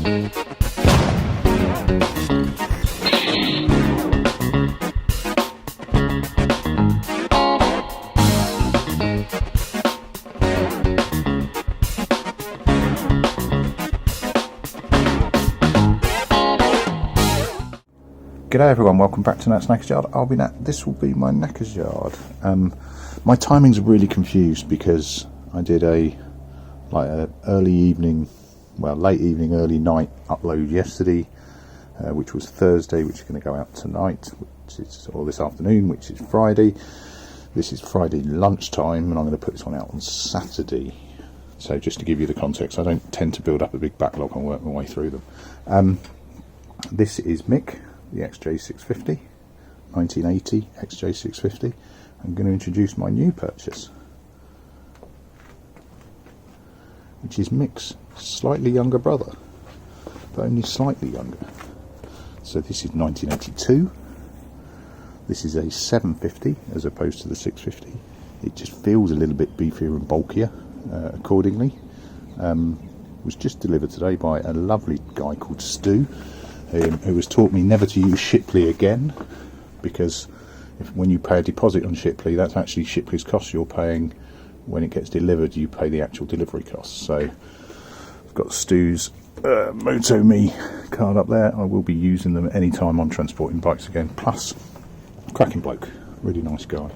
G'day everyone, welcome back to Nat's Knackers Yard. This will be my Knackers Yard. My timing's really confused because I did a early evening, well late evening, early night upload yesterday, which was Thursday, which is going to go out tonight, or this afternoon, which is Friday. This is Friday lunchtime, and I'm going to put this one out on Saturday. So just to give you the context, I don't tend to build up a big backlog and work my way through them. This is Mick, the XJ650, 1980 XJ650. I'm going to introduce my new purchase, which is Mick's slightly younger brother, but only slightly younger. So this is 1982. This is a 750 as opposed to the 650. It just feels a little bit beefier and bulkier accordingly. Was just delivered today by a lovely guy called Stu, who has taught me never to use Shipley again, because when you pay a deposit on Shipley, that's actually Shipley's cost you're paying. When it gets delivered, you pay the actual delivery costs. So I've got Stu's Moto Me card up there. I will be using them any time I'm transporting bikes again. Plus, cracking bloke, really nice guy,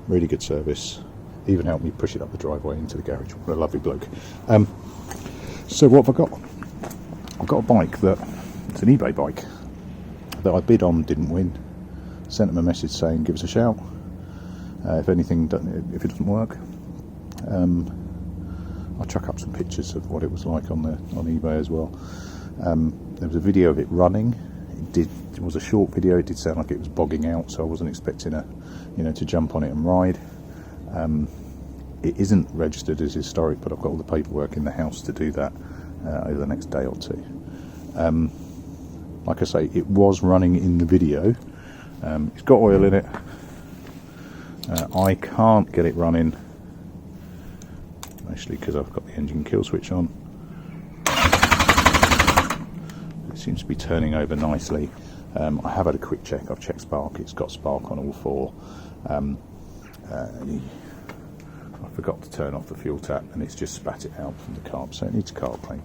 really good service, even helped me push it up the driveway into the garage. What a lovely bloke. So what have I got? I've got a bike that, it's an eBay bike that I bid on, didn't win. Sent them a message saying give us a shout if it doesn't work. I'll chuck up some pictures of what it was like on eBay as well. There was a video of it running. It was a short video. It did sound like it was bogging out, so I wasn't expecting to jump on it and ride. It isn't registered as historic, but I've got all the paperwork in the house to do that over the next day or two. Like I say, it was running in the video. It's got oil in it. I can't get it running, mostly because I've got the engine kill switch on. It seems to be turning over nicely. I have had a quick check. I've checked spark. It's got spark on all four. I forgot to turn off the fuel tap, and it's just spat it out from the carb, so it needs a carb clean,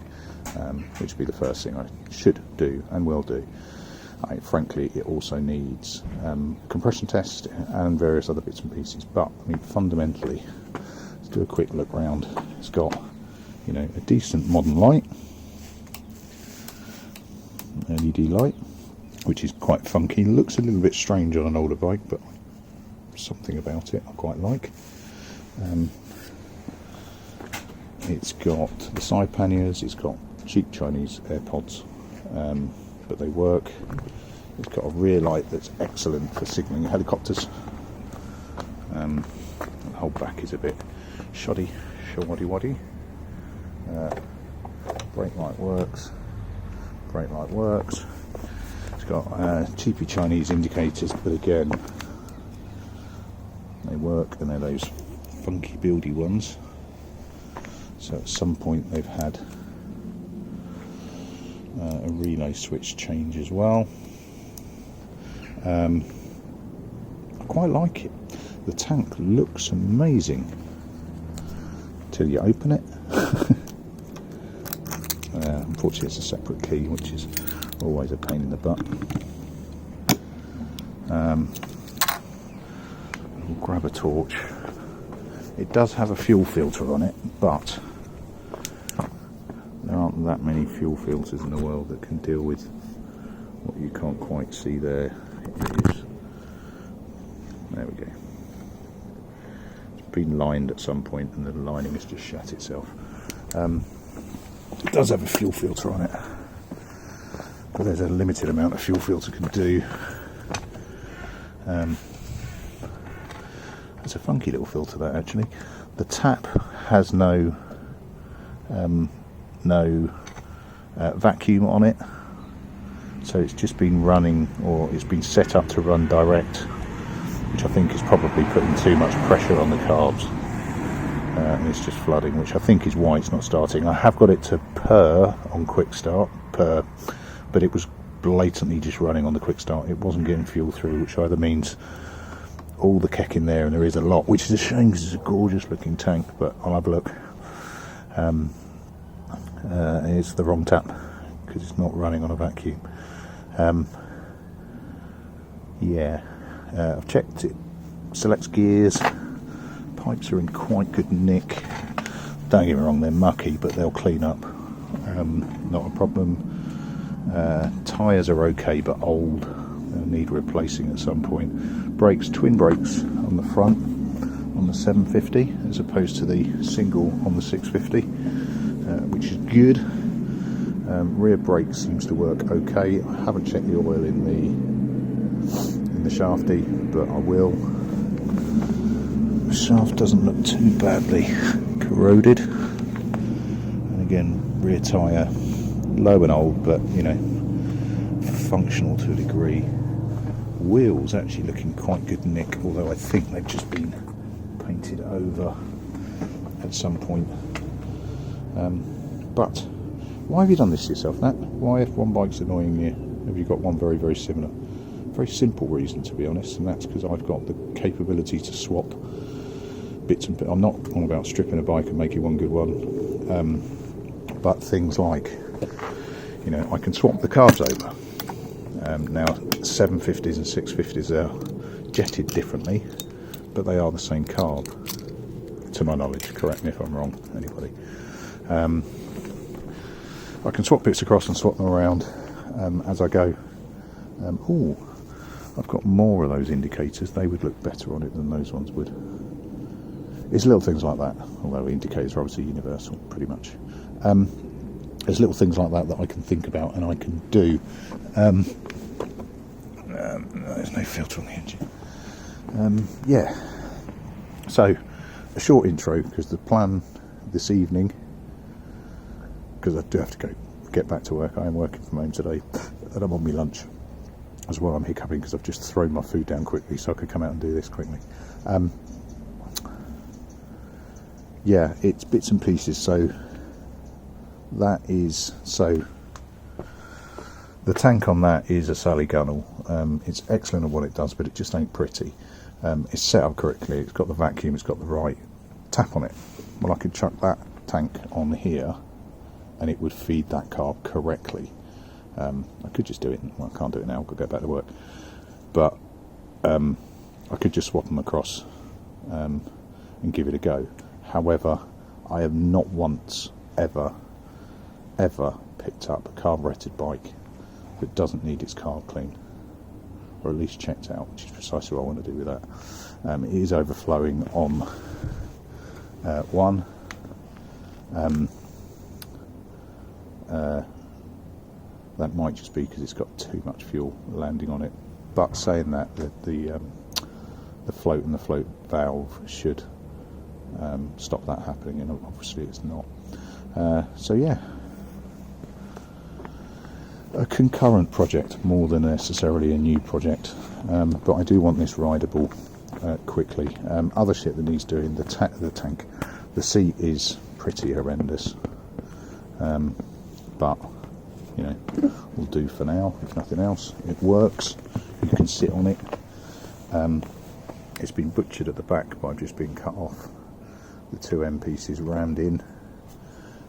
which will be the first thing I should do and will do. Frankly, it also needs compression test and various other bits and pieces, but I mean, fundamentally, let's do a quick look round. It's got, a decent modern light, LED light, which is quite funky. Looks a little bit strange on an older bike, but something about it I quite like. It's got the side panniers. It's got cheap Chinese AirPods, but they work. It's got a rear light that's excellent for signalling helicopters. The whole back is a bit shoddy. Brake light works. It's got cheapy Chinese indicators, but again, they work, and they're those funky buildy ones. So at some point they've had a relay switch change as well. I quite like it. The tank looks amazing until you open it. Unfortunately it's a separate key, which is always a pain in the butt. We'll grab a torch. It does have a fuel filter on it, but there aren't that many fuel filters in the world that can deal with what you can't quite see there. It is. There we go. It's been lined at some point, and the lining has just shut itself. It does have a fuel filter on it, but there's a limited amount a fuel filter can do. It's a funky little filter, that, actually. The tap has no vacuum on it, so it's just been running, or it's been set up to run direct, which I think is probably putting too much pressure on the carbs. and it's just flooding, which I think is why it's not starting. I have got it to purr on quick start, but it was blatantly just running on the quick start. It wasn't getting fuel through, which either means all the keck in there, and there is a lot, which is a shame because it's a gorgeous looking tank, but I'll have a look. It's the wrong tap because it's not running on a vacuum. I've checked it, selects gears, pipes are in quite good nick. Don't get me wrong, they're mucky, but they'll clean up, not a problem. Tyres are okay but old, they'll need replacing at some point. Brakes, twin brakes on the front on the 750 as opposed to the single on the 650, which is good. Rear brake seems to work okay. I haven't checked the oil in the shafty, but I will. The shaft doesn't look too badly corroded, and again, rear tyre low and old, but you know, functional to a degree. Wheels actually looking quite good nick, although I think they've just been painted over at some point. But why have you done this to yourself, Nat? Why, if one bike's annoying you, have you got one very, very similar? Very simple reason, to be honest, and that's because I've got the capability to swap bits and I'm not on about stripping a bike and making one good one, but things like, you know, I can swap the carbs over. Now 750s and 650s are jetted differently, but they are the same carb, to my knowledge. Correct me if I'm wrong, anybody. I can swap bits across and swap them around as I go. I've got more of those indicators. They would look better on it than those ones would. It's little things like that, although indicators are obviously universal, pretty much. There's little things like that that I can think about and I can do. There's no filter on the engine. So, a short intro, because the plan this evening, because I do have to get back to work. I am working from home today, and I'm on my lunch as well. I'm hiccuping because I've just thrown my food down quickly so I could come out and do this quickly. It's bits and pieces. So the tank on that is a Sally Gunnell. It's excellent at what it does, but it just ain't pretty. It's set up correctly. It's got the vacuum. It's got the right tap on it. Well, I could chuck that tank on here and it would feed that carb correctly. I could just do it. Well, I can't do it now. I've got to go back to work. But I could just swap them across and give it a go. However, I have not once ever picked up a carburetted bike that doesn't need its carb clean, or at least checked out, which is precisely what I want to do with that. It is overflowing on one. That might just be because it's got too much fuel landing on it. But saying that, the float and the float valve should stop that happening, and obviously it's not. A concurrent project more than necessarily a new project, but I do want this rideable quickly. Other shit that needs doing, the tank, the seat is pretty horrendous, but you know, will do for now. If nothing else, it works. You can sit on it. It's been butchered at the back by just being cut off. The two end pieces rammed in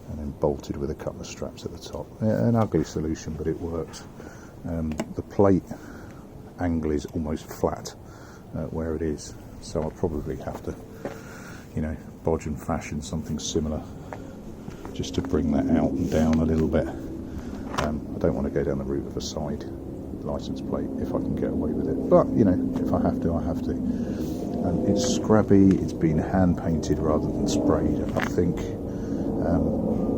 and then bolted with a couple of straps at the top. An ugly solution, but it works. The plate angle is almost flat where it is, so I'll probably have to, you know, bodge and fashion something similar just to bring that out and down a little bit. I don't want to go down the route of a side license plate if I can get away with it, but you know, if I have to, I have to. And it's scrubby. It's been hand painted rather than sprayed, I think.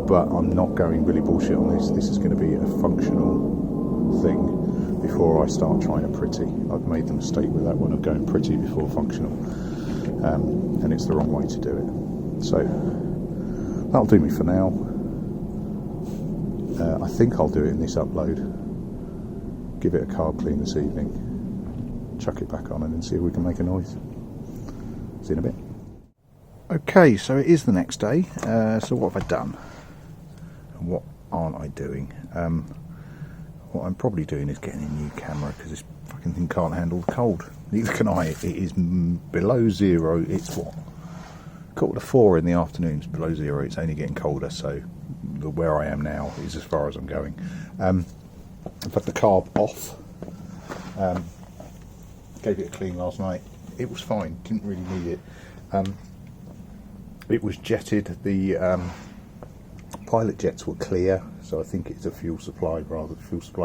But I'm not going really bullshit on this. This is going to be a functional thing before I start trying to pretty. I've made the mistake with that one of going pretty before functional, and it's the wrong way to do it. So that'll do me for now. I think I'll do it in this upload. Give it a carb clean this evening, chuck it back on, and then see if we can make a noise. See you in a bit. Okay, so it is the next day. So what have I done? And what aren't I doing? What I'm probably doing is getting a new camera, because this fucking thing can't handle the cold. Neither can I. It is below zero. It's what? 3:45 in the afternoon. It's below zero. It's only getting colder. So where I am now is as far as I'm going. I've had the carb off. Gave it a clean last night. It was fine. Didn't really need it. It was jetted. The pilot jets were clear, so I think it's a fuel supply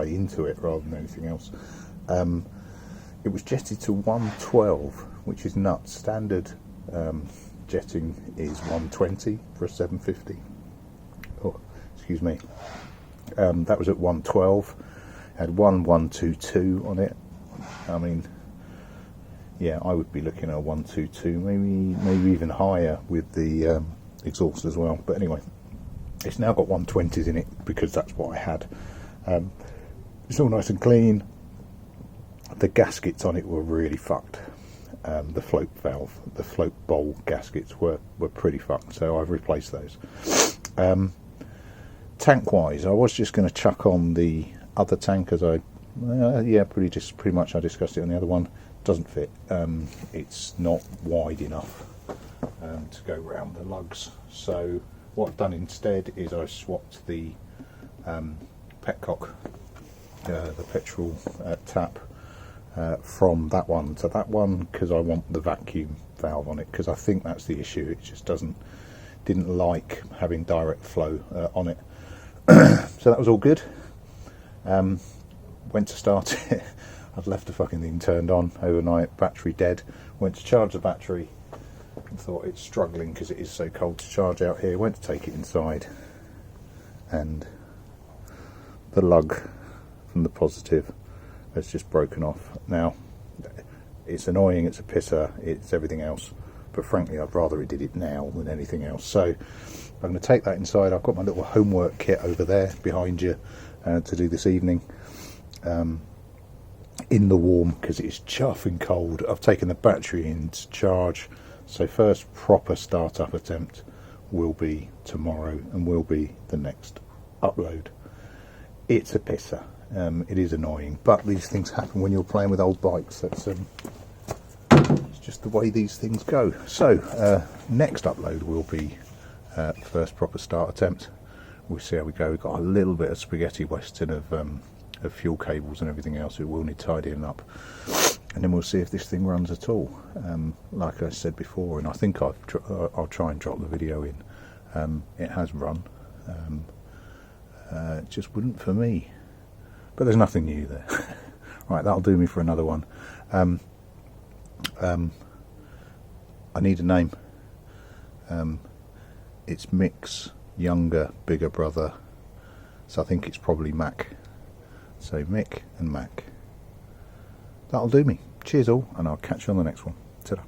into it rather than anything else. It was jetted to 112, which is nuts. Standard jetting is 120 for a 750. Oh, excuse me. That was at 112. Had 122 on it. I mean, yeah, I would be looking at 122, maybe even higher with the exhaust as well. But anyway, it's now got 120s in it because that's what I had. It's all nice and clean. The gaskets on it were really fucked. The float valve, the float bowl gaskets were pretty fucked, so I've replaced those. Tank wise, I was just going to chuck on the other tank, as pretty much I discussed it on the other one. Doesn't fit. It's not wide enough to go round the lugs. So what I've done instead is I swapped the petcock, the petrol tap, from that one to that one, because I want the vacuum valve on it, because I think that's the issue. It just didn't like having direct flow on it. So that was all good. Went to start it. I'd left the fucking thing turned on overnight, battery dead. Went to charge the battery and thought it's struggling because it is so cold to charge out here. Went to take it inside, and the lug from the positive has just broken off. Now, it's annoying, it's a pisser, it's everything else, but frankly I'd rather it did it now than anything else. So I'm going to take that inside. I've got my little homework kit over there behind you to do this evening. In the warm, because it's chuffing cold. I've taken the battery in to charge, so first proper start-up attempt will be tomorrow, and will be the next upload. It's a pisser. It is annoying, but these things happen when you're playing with old bikes. That's it's just the way these things go. So next upload will be first proper start attempt. We'll see how we go. We've got a little bit of spaghetti western of fuel cables and everything else. It will need tidying up, and then we'll see if this thing runs at all. Like I said before, and I think I'll try and drop the video in. It has run. It just wouldn't for me. But there's nothing new there. Right, that'll do me for another one. I need a name. It's Mick's younger, bigger brother. So I think it's probably Mack. So Mick and Mack. That'll do me. Cheers all, and I'll catch you on the next one. Ta-da.